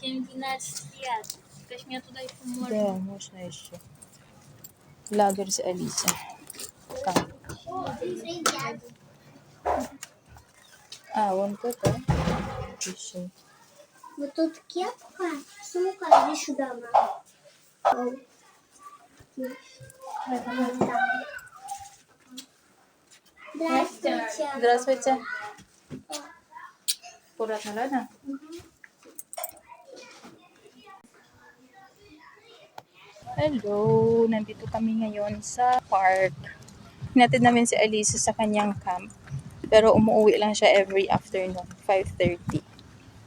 19 лет. Точнее, туда еще можно. Да, можно еще. Лагерь с Алиса. Там. А, вон тут, Еще. Вот тут кепка, сумка, иди сюда, мама. Здравствуйте. Здравствуйте. Аккуратно, ладно? Hello! Nandito kami ngayon sa park. Hinatid namin si Alisa sa kanyang camp. Pero umuwi lang siya every afternoon, 5:30.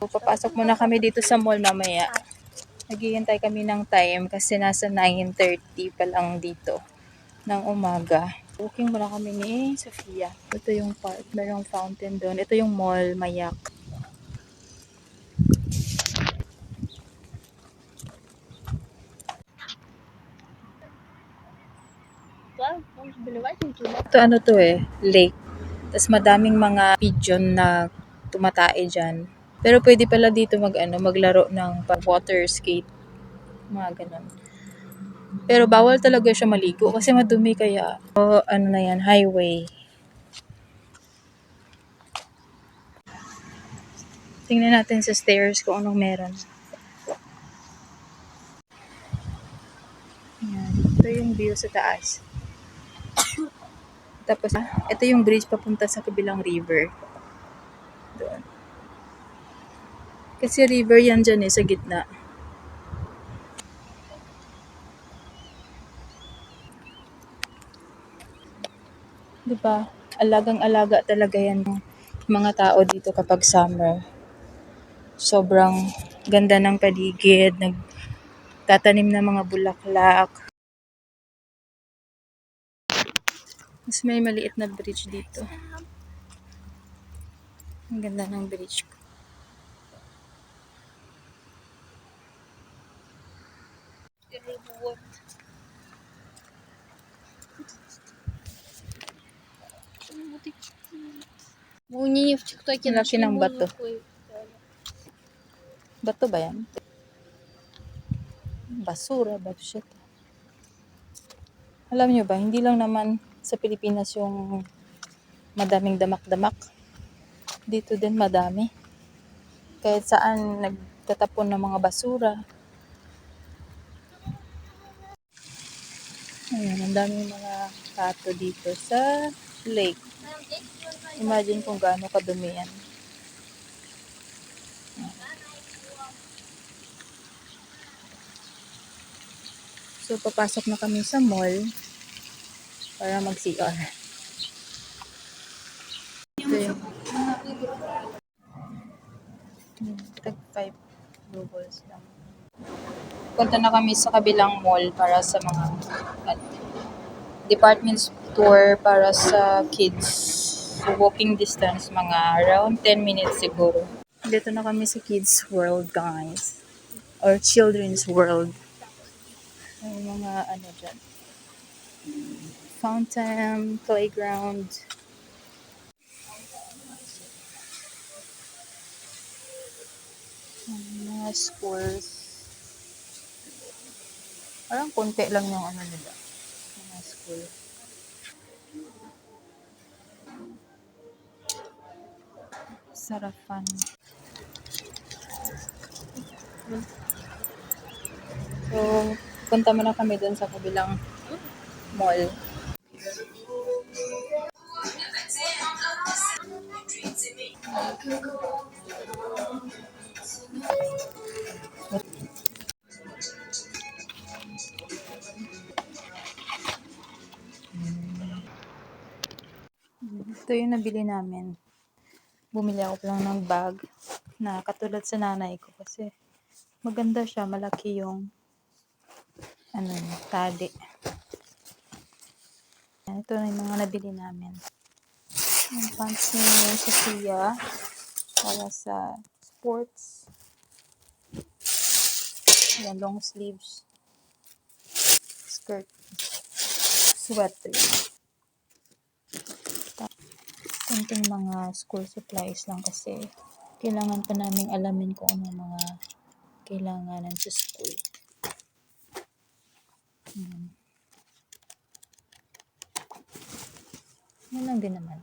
So, papasok muna kami dito sa mall mamaya. Naghihintay kami ng time kasi nasa 9:30 pa lang dito ng umaga. Walking muna kami ni Sofia. Ito yung park. Merong fountain doon. Ito yung mall, Mayak. Ito ano to lake. Tapos madaming mga pigeon na tumatae dyan. Pero pwede pala dito maglaro ng water skate. Mga ganun. Pero bawal talaga siya maligo kasi madumi kaya. O ano na yan, highway. Tingnan natin sa stairs kung anong meron. Yan. Ito yung view sa taas. Tapos, ito yung bridge papunta sa kabilang river. Doon. Kasi river yan dyan sa gitna. Diba? Alagang-alaga talaga yan ng mga tao dito kapag summer. Sobrang ganda ng paligid, nagtatanim ng mga bulaklak. Mas may maliit na bridge dito. Ang ganda ng bridge ko. У нее в ТикТоке Laki ng bato. Bato ba yan? Basura, bato siya. Alam nyo ba, hindi lang naman sa Pilipinas yung madaming damak-damak. Dito din madami. Kahit saan nagtatapon ng mga basura. Ayan, ang daming mga pato dito sa lake. Imagine kung gaano kadumi yan. So, papasok na kami sa mall para mag-CR. Ito yung tag 5 rubles lang. Punta na kami sa kabilang mall para sa mga department store para sa kids. So, walking distance, mga around 10 minutes siguro. Dito na kami sa kids world, guys. Or children's world. May mga dyan. Fountain, playground. Mga schools. Parang konti lang yung nila. Mga school. Sarapan. So, punta muna kami dun sa kabilang mall. Ito yung nabili namin. Bumili ako lang ng bag na katulad sa nanay ko kasi maganda siya, malaki yung tali. Ito na yung mga nabili namin. Yung pants ni Sofia para sa sports. Yan, long sleeves. Skirt. Sweater. Kunting mga school supplies lang kasi kailangan pa namin alamin kung ano mga kailanganan sa school. Yan lang din naman.